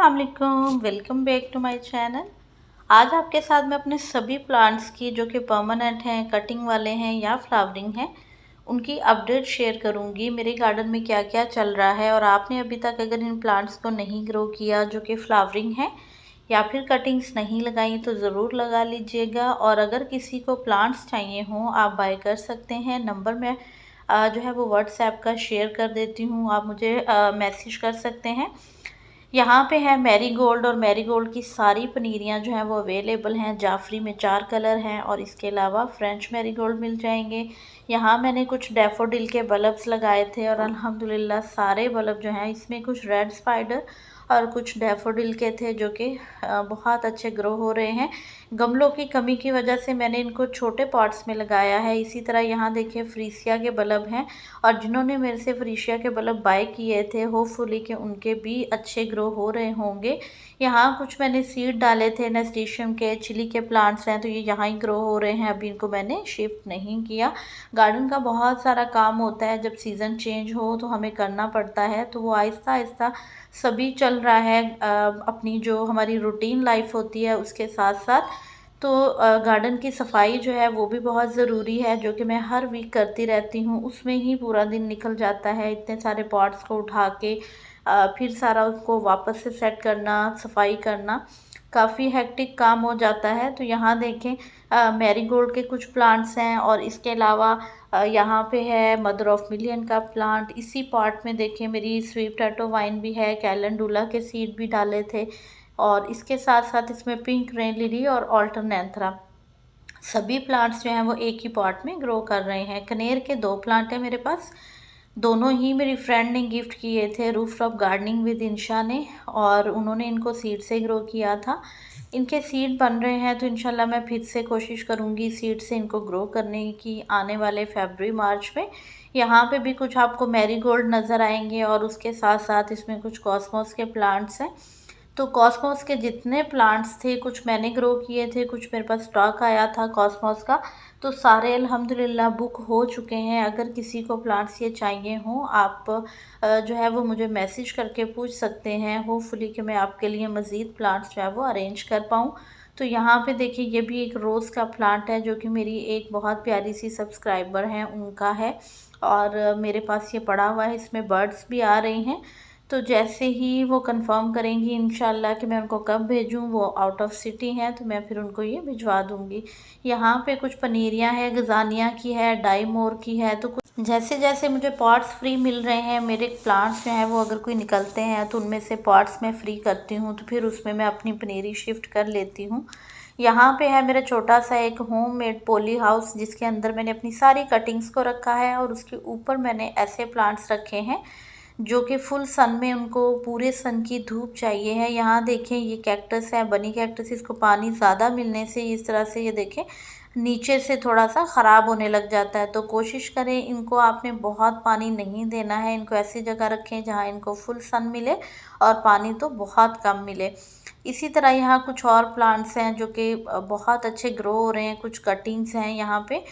अस्सलाम welcome back to my channel. आज आपके साथ मैं अपने सभी प्लांट्स की जो कि परमानेंट हैं, कटिंग वाले हैं या फ्लावरिंग हैं, उनकी अपडेट शेयर करूंगी। मेरे गार्डन में क्या क्या चल रहा है और आपने अभी तक अगर इन प्लांट्स को नहीं ग्रो किया जो कि फ्लावरिंग है या फिर कटिंग्स नहीं लगाई तो ज़रूर लगा लीजिएगा। और अगर किसी को प्लांट्स चाहिए हों आप बाय कर सकते हैं। नंबर मैं जो है वो व्हाट्सएप का शेयर कर देती हूँ, आप मुझे मैसेज कर सकते हैं। यहाँ पे है मैरीगोल्ड और मैरीगोल्ड की सारी पनीरियाँ जो हैं वो अवेलेबल हैं। जाफरी में 4 कलर हैं और इसके अलावा फ्रेंच मैरीगोल्ड मिल जाएंगे। यहाँ मैंने कुछ डैफोडिल के बल्ब्स लगाए थे और अल्हम्दुलिल्लाह सारे बल्ब जो हैं, इसमें कुछ रेड स्पाइडर और कुछ डैफोडिल के थे जो कि बहुत अच्छे ग्रो हो रहे हैं। गमलों की कमी की वजह से मैंने इनको छोटे पॉट्स में लगाया है। इसी तरह यहाँ देखिए फ्रीसिया के बल्ब हैं और जिन्होंने मेरे से फ्रीसिया के बल्ब बाय किए थे होपफुली कि उनके भी अच्छे ग्रो हो रहे होंगे। यहाँ कुछ मैंने सीड डाले थे नेस्टेशियम के, चिली के प्लांट्स हैं तो ये यहाँ ही ग्रो हो रहे हैं। अभी इनको मैंने शिफ्ट नहीं किया। गार्डन का बहुत सारा काम होता है, जब सीज़न चेंज हो तो हमें करना पड़ता है, तो वो आहिस्ता आहिस्ता सभी चल रहा है। अपनी जो हमारी रूटीन लाइफ होती है उसके साथ साथ तो गार्डन की सफाई जो है वो भी बहुत ज़रूरी है, जो कि मैं हर वीक करती रहती हूँ। उसमें ही पूरा दिन निकल जाता है, इतने सारे पॉट्स को उठा के फिर सारा उसको वापस से सेट करना, सफाई करना, काफ़ी हेक्टिक काम हो जाता है। तो यहाँ देखें मैरीगोल्ड के कुछ प्लांट्स हैं और इसके अलावा यहाँ पे है मदर ऑफ मिलियन का प्लांट। इसी पॉट में देखें मेरी स्वीट पोटैटो वाइन भी है, कैलेंडुला के सीड भी डाले थे और इसके साथ साथ इसमें पिंक रेन लिली और ऑल्टरनेंथरा सभी प्लांट्स जो हैं वो एक ही पॉट में ग्रो कर रहे हैं। कनेर के 2 प्लांट हैं मेरे पास, दोनों ही मेरी फ्रेंड ने गिफ्ट किए थे रूफ टॉप गार्डनिंग विद इंशा ने, और उन्होंने इनको सीड से ग्रो किया था। इनके सीड बन रहे हैं तो इंशाल्लाह मैं फिर से कोशिश करूंगी सीड से इनको ग्रो करने की आने वाले फरवरी मार्च में। यहाँ पे भी कुछ आपको मैरीगोल्ड नज़र आएंगे और उसके साथ साथ इसमें कुछ कॉस्मोस के प्लांट्स हैं। तो कॉस्मोस के जितने प्लांट्स थे कुछ मैंने ग्रो किए थे, कुछ मेरे पास स्टॉक आया था कॉस्मोस का, तो सारे अल्हम्दुलिल्लाह बुक हो चुके हैं। अगर किसी को प्लांट्स ये चाहिए हों आप जो है वो मुझे मैसेज करके पूछ सकते हैं। होपफुली कि मैं आपके लिए मज़ीद प्लांट्स जो है वो अरेंज कर पाऊँ। तो यहाँ पे देखिए ये भी एक रोज़ का प्लांट है जो कि मेरी एक बहुत प्यारी सी सब्सक्राइबर हैं उनका है और मेरे पास ये पड़ा हुआ है। इसमें बर्ड्स भी आ रही हैं, तो जैसे ही वो कंफर्म करेंगी इंशाल्लाह कि मैं उनको कब भेजूं, वो आउट ऑफ सिटी हैं तो मैं फिर उनको ये भिजवा दूंगी। यहाँ पे कुछ पनीरियाँ हैं, गजानिया की है, डाईमोर की है। तो कुछ जैसे जैसे मुझे पॉट्स फ्री मिल रहे हैं, मेरे प्लांट्स जो हैं वो अगर कोई निकलते हैं तो उनमें से पॉट्स मैं फ्री करती हूँ, तो फिर उसमें मैं अपनी पनीरी शिफ्ट कर लेती हूँ। यहाँ पे है मेरा छोटा सा एक होम मेड पॉली हाउस जिसके अंदर मैंने अपनी सारी कटिंग्स को रखा है और उसके ऊपर मैंने ऐसे प्लांट्स रखे हैं जो कि फुल सन में उनको पूरे सन की धूप चाहिए है। यहाँ देखें ये कैक्टस है, बनी कैक्टस, इसको पानी ज़्यादा मिलने से इस तरह से ये देखें नीचे से थोड़ा सा ख़राब होने लग जाता है। तो कोशिश करें, इनको आपने बहुत पानी नहीं देना है, इनको ऐसी जगह रखें जहाँ इनको फुल सन मिले और पानी तो बहुत कम मिले। इसी तरह यहाँ कुछ और प्लांट्स हैं जो कि बहुत अच्छे ग्रो हो रहे हैं। कुछ कटिंग्स हैं यहाँ पे,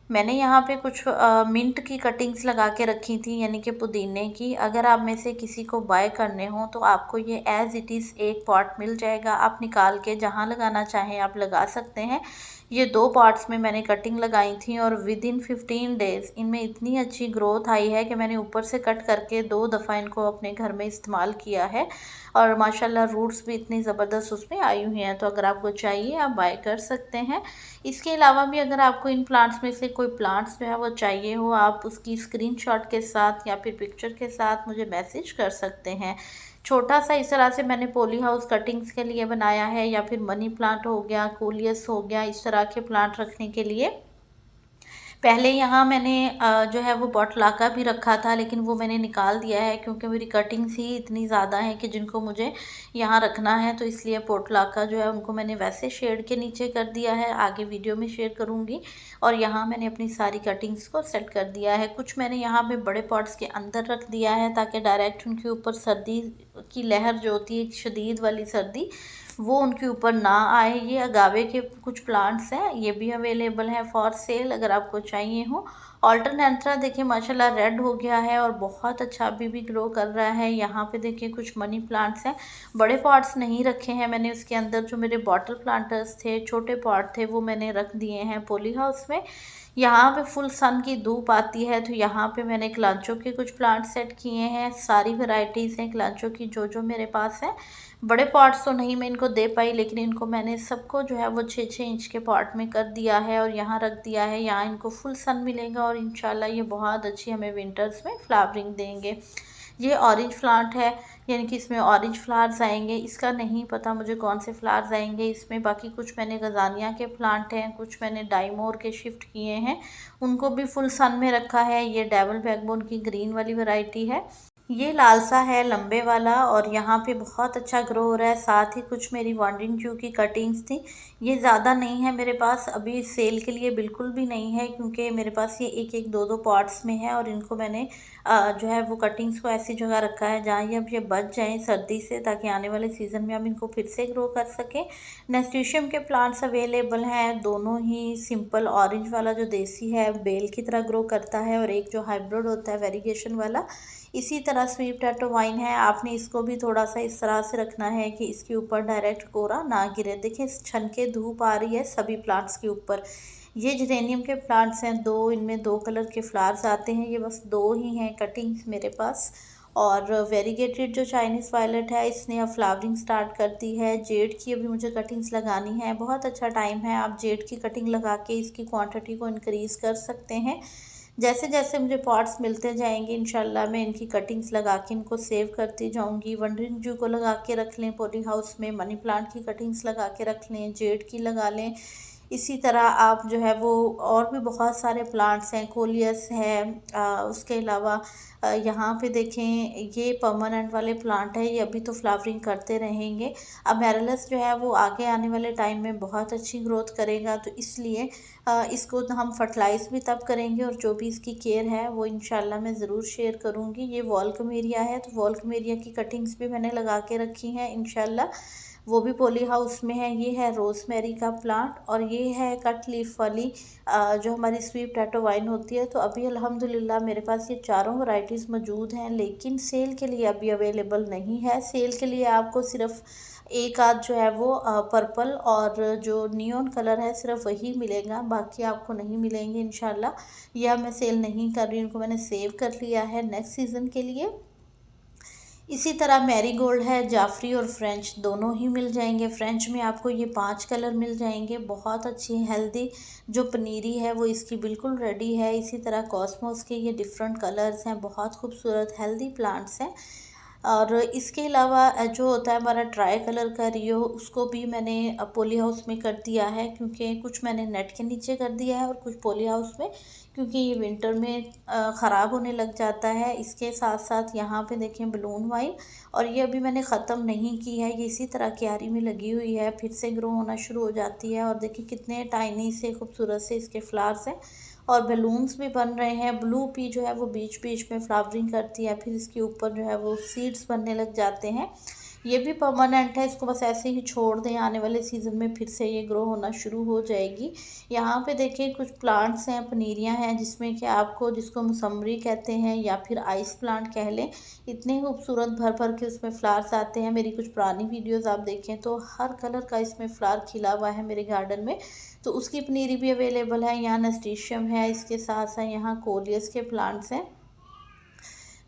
मैंने यहाँ पे कुछ मिंट की कटिंग्स लगा के रखी थी, यानी कि पुदीने की। अगर आप में से किसी को बाय करने हो तो आपको ये एज़ इट इज़ एक पॉट मिल जाएगा, आप निकाल के जहाँ लगाना चाहें आप लगा सकते हैं। ये 2 पॉट्स में मैंने कटिंग लगाई थी और विद इन 15 डेज़ इनमें इतनी अच्छी ग्रोथ आई है कि मैंने ऊपर से कट करके 2 दफ़ा इनको अपने घर में इस्तेमाल किया है और माशाल्लाह रूट्स भी इतनी ज़बरदस्त उसमें आई हुई हैं। तो अगर आपको चाहिए आप बाय कर सकते हैं। इसके अलावा भी अगर आपको इन प्लांट्स में से कोई प्लांट्स जो है वो चाहिए हो, आप उसकी स्क्रीनशॉट के साथ या फिर पिक्चर के साथ मुझे मैसेज कर सकते हैं। छोटा सा इस तरह से मैंने पॉली हाउस कटिंग्स के लिए बनाया है, या फिर मनी प्लांट हो गया, कोलियस हो गया, इस तरह के प्लांट रखने के लिए। पहले यहाँ मैंने जो है वो बॉटलाका भी रखा था, लेकिन वो मैंने निकाल दिया है क्योंकि मेरी कटिंग्स ही इतनी ज़्यादा हैं कि जिनको मुझे यहाँ रखना है, तो इसलिए पोटलाका जो है उनको मैंने वैसे शेड के नीचे कर दिया है, आगे वीडियो में शेयर करूँगी। और यहाँ मैंने अपनी सारी कटिंग्स को सेट कर दिया है। कुछ मैंने यहाँ पे बड़े पॉट्स के अंदर रख दिया है ताकि डायरेक्ट उनके ऊपर सर्दी की लहर जो होती है, शदीद वाली सर्दी, वो उनके ऊपर ना आए। ये अगावे के कुछ प्लांट्स हैं, ये भी अवेलेबल हैं फॉर सेल अगर आपको चाहिए हो। ऑल्टरनेंथ्रा देखिए माशाल्लाह रेड हो गया है और बहुत अच्छा अभी भी ग्रो कर रहा है। यहाँ पे देखिए कुछ मनी प्लांट्स हैं, बड़े पॉट्स नहीं रखे हैं मैंने, उसके अंदर जो मेरे बॉटल प्लांटर्स थे, छोटे पॉट थे, वो मैंने रख दिए हैं पॉली हाउस में। यहाँ पे फुल सन की धूप आती है तो यहाँ पे मैंने क्लांचो के कुछ प्लांट सेट किए हैं। सारी वैरायटीज़ हैं क्लांचो की जो मेरे पास है। बड़े पॉट्स तो नहीं मैं इनको दे पाई, लेकिन इनको मैंने सबको जो है वो 6-6 इंच के पॉट में कर दिया है और यहाँ रख दिया है। यहाँ इनको फुल सन मिलेगा और इंशाल्लाह ये बहुत अच्छी हमें विंटर्स में फ्लावरिंग देंगे। ये ऑरेंज प्लांट है, यानी कि इसमें ऑरेंज फ्लावर्स आएंगे। इसका नहीं पता मुझे कौन से फ्लावर्स आएंगे इसमें। बाकी कुछ मैंने गजानिया के प्लांट हैं, कुछ मैंने डाइमोर के शिफ्ट किए हैं, उनको भी फुल सन में रखा है। ये डेवल बैकबोन की ग्रीन वाली वैरायटी है। ये लालसा है लंबे वाला और यहाँ पे बहुत अच्छा ग्रो हो रहा है। साथ ही कुछ मेरी वॉन्डरिंग जू की कटिंग्स थी, ये ज़्यादा नहीं है मेरे पास अभी, सेल के लिए बिल्कुल भी नहीं है, क्योंकि मेरे पास ये एक एक दो दो पॉट्स में है और इनको मैंने जो है वो कटिंग्स को ऐसी जगह रखा है जहाँ ये बच जाएँ सर्दी से, ताकि आने वाले सीज़न में हम इनको फिर से ग्रो कर सकें। नेस्टिशियम के प्लांट्स अवेलेबल हैं, दोनों ही सिंपल ऑरेंज वाला जो देसी है बेल की तरह ग्रो करता है, और एक जो हाइब्रिड होता है वेरिगेशन वाला। इसी तरह स्वीट टैटो वाइन है, आपने इसको भी थोड़ा सा इस तरह से रखना है कि इसके ऊपर डायरेक्ट कोरा ना गिरे। देखिए छन के धूप आ रही है सभी प्लांट्स के ऊपर। ये जेरेनियम के प्लांट्स हैं, दो इनमें दो कलर के फ्लावर्स आते हैं, ये बस दो ही हैं कटिंग्स मेरे पास। और वेरीगेटेड जो चाइनीज़ वायलेट है इसने अब फ्लावरिंग स्टार्ट कर दी है। जेड की अभी मुझे कटिंग्स लगानी है, बहुत अच्छा टाइम है, आप जेड की कटिंग लगा के इसकी क्वांटिटी को इंक्रीज़ कर सकते हैं। जैसे जैसे मुझे पॉट्स मिलते जाएंगे इंशाल्लाह मैं इनकी कटिंग्स लगा के इनको सेव करती जाऊंगी। वंडरिंग जू को लगा के रख लें पॉली हाउस में, मनी प्लांट की कटिंग्स लगा के रख लें, जेड की लगा लें। इसी तरह आप जो है वो और भी बहुत सारे प्लांट्स हैं, कोलियस है, उसके अलावा यहाँ पे देखें ये परमानेंट वाले प्लांट है, ये अभी तो फ्लावरिंग करते रहेंगे। अमेरलस जो है वो आगे आने वाले टाइम में बहुत अच्छी ग्रोथ करेगा, तो इसलिए इसको हम फर्टिलाइज़ भी तब करेंगे और जो भी इसकी केयर है वो इंशाल्लाह मैं ज़रूर शेयर करूँगी। ये वॉल्कमेरिया है, तो वॉल्कमेरिया की कटिंग्स भी मैंने लगा के रखी हैं इंशाल्लाह, वो भी पॉली हाउस में है। ये है रोज़मेरी का प्लांट और ये है कट लीफ वाली जो हमारी स्वीट टैटो वाइन होती है। तो अभी अल्हम्दुलिल्लाह मेरे पास ये चारों वैरायटीज़ मौजूद हैं, लेकिन सेल के लिए अभी अवेलेबल नहीं है। सेल के लिए आपको सिर्फ एक आध जो है वो पर्पल और जो नियॉन कलर है सिर्फ वही मिलेगा, बाकी आपको नहीं मिलेंगे इंशाल्लाह। यह मैं सेल नहीं कर रही हूँ, इनको मैंने सेव कर लिया है नेक्स्ट सीज़न के लिए। इसी तरह मैरीगोल्ड है, जाफरी और फ्रेंच दोनों ही मिल जाएंगे। फ्रेंच में आपको ये 5 कलर मिल जाएंगे, बहुत अच्छी हेल्दी जो पनीरी है वो इसकी बिल्कुल रेडी है। इसी तरह कॉस्मोस के ये डिफरेंट कलर्स हैं, बहुत खूबसूरत हेल्दी प्लांट्स हैं। और इसके अलावा जो होता है हमारा ट्राई कलर का रियो, उसको भी मैंने पॉली हाउस में कर दिया है, क्योंकि कुछ मैंने नेट के नीचे कर दिया है और कुछ पॉली हाउस में, क्योंकि ये विंटर में ख़राब होने लग जाता है। इसके साथ साथ यहाँ पे देखें बलून वाइन, और ये अभी मैंने ख़त्म नहीं की है, ये इसी तरह क्यारी में लगी हुई है, फिर से ग्रो होना शुरू हो जाती है। और देखिए कितने टाइनी से खूबसूरत से इसके फ्लावर्स हैं और बलून्स भी बन रहे हैं। ब्लू पी जो है वो बीच बीच में फ्लावरिंग करती है, फिर इसके ऊपर जो है वो सीड्स बनने लग जाते हैं। ये भी परमानेंट है, इसको बस ऐसे ही छोड़ दें, आने वाले सीज़न में फिर से ये ग्रो होना शुरू हो जाएगी। यहाँ पे देखिए कुछ प्लांट्स हैं, पनीरियाँ हैं, जिसमें कि आपको जिसको मौसम्बी कहते हैं या फिर आइस प्लांट कह लें, इतने खूबसूरत भर भर के उसमें फ्लावर्स आते हैं। मेरी कुछ पुरानी वीडियोस आप देखें तो हर कलर का इसमें फ्लावर खिला हुआ है मेरे गार्डन में, तो उसकी पनीरी भी अवेलेबल है। यहाँ नस्टिशियम है, इसके साथ साथ यहाँ कोलियस के प्लांट्स हैं।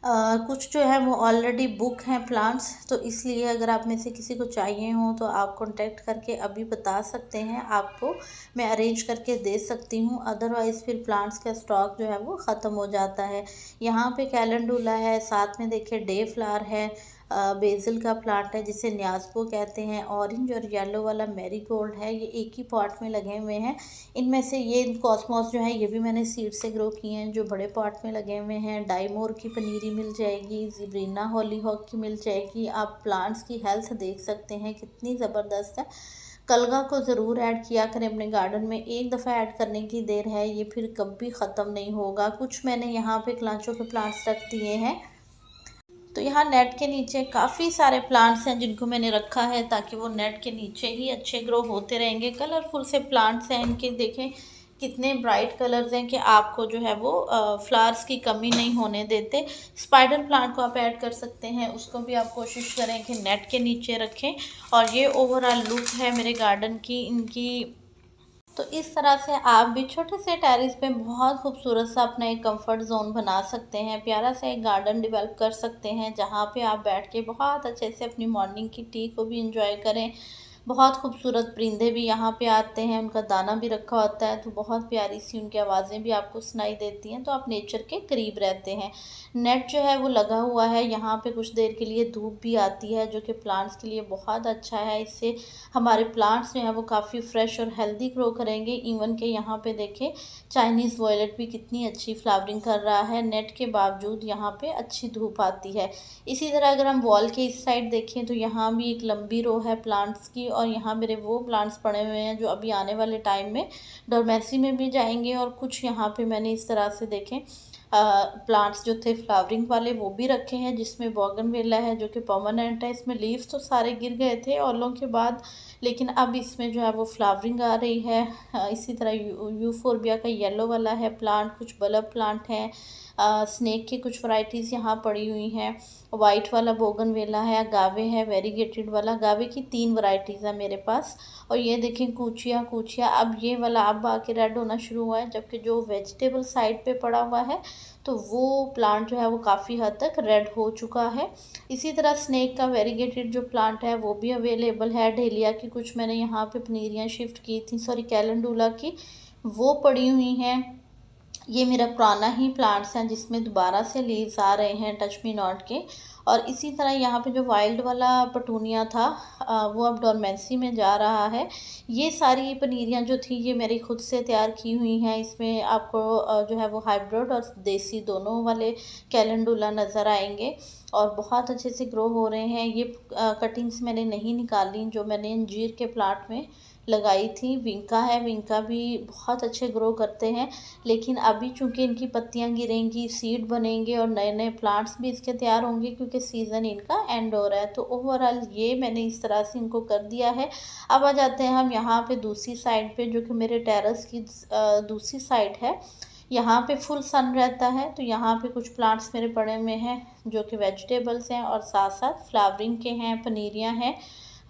कुछ जो है वो ऑलरेडी बुक हैं प्लांट्स, तो इसलिए अगर आप में से किसी को चाहिए हो तो आप कांटेक्ट करके अभी बता सकते हैं, आपको मैं अरेंज करके दे सकती हूँ। अदरवाइज़ फिर प्लांट्स का स्टॉक जो है वो ख़त्म हो जाता है। यहाँ पे कैलेंडुला है, साथ में देखिए डे फ्लावर है, बेसिल का प्लांट है जिसे न्याज़बो कहते हैं, ऑरेंज और येलो वाला मैरीगोल्ड है, ये एक ही पॉट में लगे हुए हैं। इनमें से ये कॉस्मोस जो है ये भी मैंने सीड से ग्रो किए हैं, जो बड़े पॉट में लगे हुए हैं। डाइमोर की पनीरी मिल जाएगी, जिब्रीना हॉलीहॉक की मिल जाएगी। आप प्लांट्स की हेल्थ देख सकते हैं कितनी ज़बरदस्त है। कलगा को ज़रूर ऐड किया करें अपने गार्डन में, एक दफ़ा ऐड करने की देर है, ये फिर कभी ख़त्म नहीं होगा। कुछ मैंने यहाँ पे क्लांचो के प्लांट्स रख दिए हैं। तो यहाँ नेट के नीचे काफ़ी सारे प्लांट्स हैं जिनको मैंने रखा है ताकि वो नेट के नीचे ही अच्छे ग्रो होते रहेंगे। कलरफुल से प्लांट्स हैं इनके, देखें कितने ब्राइट कलर्स हैं कि आपको जो है वो फ्लावर्स की कमी नहीं होने देते। स्पाइडर प्लांट को आप ऐड कर सकते हैं, उसको भी आप कोशिश करें कि नेट के नीचे रखें। और ये ओवरऑल लुक है मेरे गार्डन की इनकी। तो इस तरह से आप भी छोटे से टेरेस पे बहुत खूबसूरत सा अपना एक कंफर्ट जोन बना सकते हैं, प्यारा सा एक गार्डन डेवलप कर सकते हैं जहाँ पे आप बैठ के बहुत अच्छे से अपनी मॉर्निंग की टी को भी इंजॉय करें। बहुत खूबसूरत परिंदे भी यहाँ पे आते हैं, उनका दाना भी रखा होता है, तो बहुत प्यारी सी उनकी आवाज़ें भी आपको सुनाई देती हैं, तो आप नेचर के करीब रहते हैं। नेट जो है वो लगा हुआ है, यहाँ पे कुछ देर के लिए धूप भी आती है जो कि प्लांट्स के लिए बहुत अच्छा है। इससे हमारे प्लांट्स जो हैं वो काफ़ी फ्रेश और हेल्दी ग्रो करेंगे। इवन के यहाँ पे देखें चाइनीज़ वॉयलेट भी कितनी अच्छी फ्लावरिंग कर रहा है, नेट के बावजूद यहाँ पे अच्छी धूप आती है। इसी तरह अगर हम वॉल के इस साइड देखें तो यहाँ भी एक लंबी रो है प्लांट्स की, और यहाँ मेरे वो प्लांट्स पड़े हुए हैं जो अभी आने वाले टाइम में डोरमेसी में भी जाएंगे। और कुछ यहाँ पे मैंने इस तरह से देखें प्लांट्स जो थे फ्लावरिंग वाले वो भी रखे हैं, जिसमें बोगनविला है जो कि परमानेंट है। इसमें लीव्स तो सारे गिर गए थे ऑलों के बाद, लेकिन अब इसमें जो है वो फ्लावरिंग आ रही है। इसी तरह यूफोरबिया का येलो वाला है प्लांट, कुछ बल्ब प्लांट हैं, स्नेक की कुछ वैरायटीज़ यहाँ पड़ी हुई हैं। वाइट वाला बोगनवेला है, गावे है, वेरीगेटेड वाला, गावे की 3 वैरायटीज़ है मेरे पास। और ये देखें कूचिया कूचिया, अब ये वाला अब आके रेड होना शुरू हुआ है, जबकि जो वेजिटेबल साइड पे पड़ा हुआ है तो वो प्लांट जो है वो काफ़ी हद तक रेड हो चुका है। इसी तरह स्नेक का वेरीगेटेड जो प्लांट है वो भी अवेलेबल है। डेलिया की कुछ मैंने यहाँ पे पनीरियाँ शिफ्ट की थी, सॉरी कैलेंडुला की, वो पड़ी हुई हैं। ये मेरा पुराना ही प्लांट्स हैं जिसमें दोबारा से लीव्स आ रहे हैं टच मी नॉट के। और इसी तरह यहाँ पे जो वाइल्ड वाला पटूनिया था वो अब डोरमेंसी में जा रहा है। ये सारी पनीरियाँ जो थी ये मेरी खुद से तैयार की हुई हैं। इसमें आपको जो है वो हाइब्रिड और देसी दोनों वाले कैलेंडुला नज़र आएंगे और बहुत अच्छे से ग्रो हो रहे हैं। ये कटिंग्स मैंने नहीं निकाली जो मैंने अंजीर के प्लांट में लगाई थी। विंका है, विंका भी बहुत अच्छे ग्रो करते हैं, लेकिन अभी चूंकि इनकी पत्तियां गिरेंगी, सीड बनेंगे और नए नए प्लांट्स भी इसके तैयार होंगे क्योंकि सीज़न इनका एंड हो रहा है। तो ओवरऑल ये मैंने इस तरह से इनको कर दिया है। अब आ जाते हैं हम यहाँ पे दूसरी साइड पे, जो कि मेरे टेरेस की दूसरी साइड है। यहाँ पे फुल सन रहता है, तो यहाँ पे कुछ प्लांट्स मेरे पड़े हुए हैं जो कि वेजिटेबल्स हैं और साथ साथ फ्लावरिंग के हैं, पनीरियाँ हैं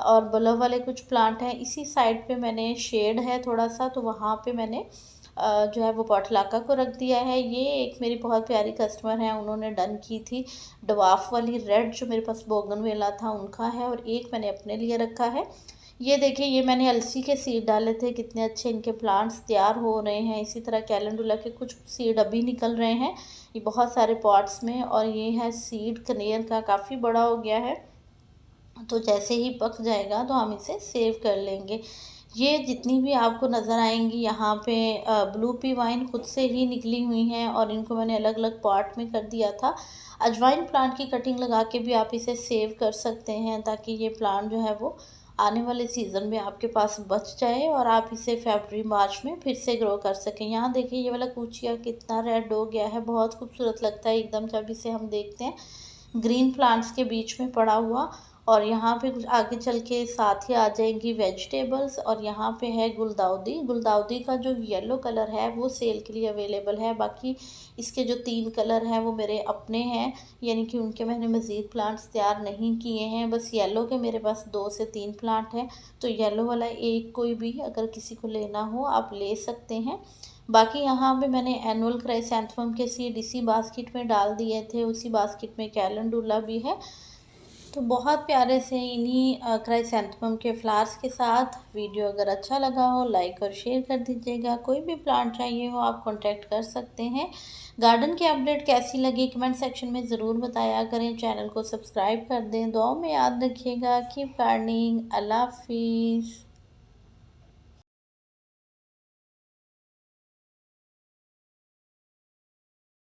और बल्ब वाले कुछ प्लांट हैं। इसी साइड पे मैंने शेड है थोड़ा सा, तो वहाँ पे मैंने जो है वो पॉटलाका को रख दिया है। ये एक मेरी बहुत प्यारी कस्टमर है, उन्होंने डन की थी। डवाफ वाली रेड जो मेरे पास बोगनवेला था उनका है, और एक मैंने अपने लिए रखा है। ये देखिए, ये मैंने अलसी के सीड डाले थे, कितने अच्छे इनके प्लांट्स तैयार हो रहे हैं। इसी तरह कैलेंडुला के कुछ सीड अभी निकल रहे हैं, ये बहुत सारे पॉट्स में। और ये है सीड कनेर का, काफ़ी बड़ा हो गया है, तो जैसे ही पक जाएगा तो हम इसे सेव कर लेंगे। ये जितनी भी आपको नज़र आएंगी यहाँ पे ब्लू पी वाइन खुद से ही निकली हुई हैं, और इनको मैंने अलग अलग पॉट में कर दिया था। अजवाइन प्लांट की कटिंग लगा के भी आप इसे सेव कर सकते हैं, ताकि ये प्लांट जो है वो आने वाले सीज़न में आपके पास बच जाए और आप इसे फरवरी मार्च में फिर से ग्रो कर सकें। यहाँ देखिए, ये वाला कूचिया कितना रेड हो गया है, बहुत खूबसूरत लगता है एकदम जब इसे हम देखते हैं ग्रीन प्लांट्स के बीच में पड़ा हुआ। और यहाँ पे कुछ आगे चल के साथ ही आ जाएंगी वेजिटेबल्स। और यहाँ पे है गुलदाउदी, गुलदाउदी का जो येलो कलर है वो सेल के लिए अवेलेबल है। बाकी इसके जो 3 कलर हैं वो मेरे अपने हैं, यानी कि उनके मैंने मज़ीद प्लांट्स तैयार नहीं किए हैं। बस येलो के मेरे पास 2 से 3 प्लांट हैं, तो येलो वाला एक कोई भी अगर किसी को लेना हो आप ले सकते हैं। बाकी यहाँ पे मैंने एनुअल क्राइसैंथेमम के सीड इसी बास्केट में डाल दिए थे, उसी बास्केट में कैलेंडुला भी है। तो बहुत प्यारे से इन्हीं क्राइसैंथेमम के फ्लावर्स के साथ वीडियो अगर अच्छा लगा हो लाइक और शेयर कर दीजिएगा। कोई भी प्लांट चाहिए हो आप कांटेक्ट कर सकते हैं। गार्डन की अपडेट कैसी लगी कमेंट सेक्शन में ज़रूर बताया करें। चैनल को सब्सक्राइब कर दें। दुआओं में याद रखिएगा। Keep gardening. अल्लाह हाफिज़।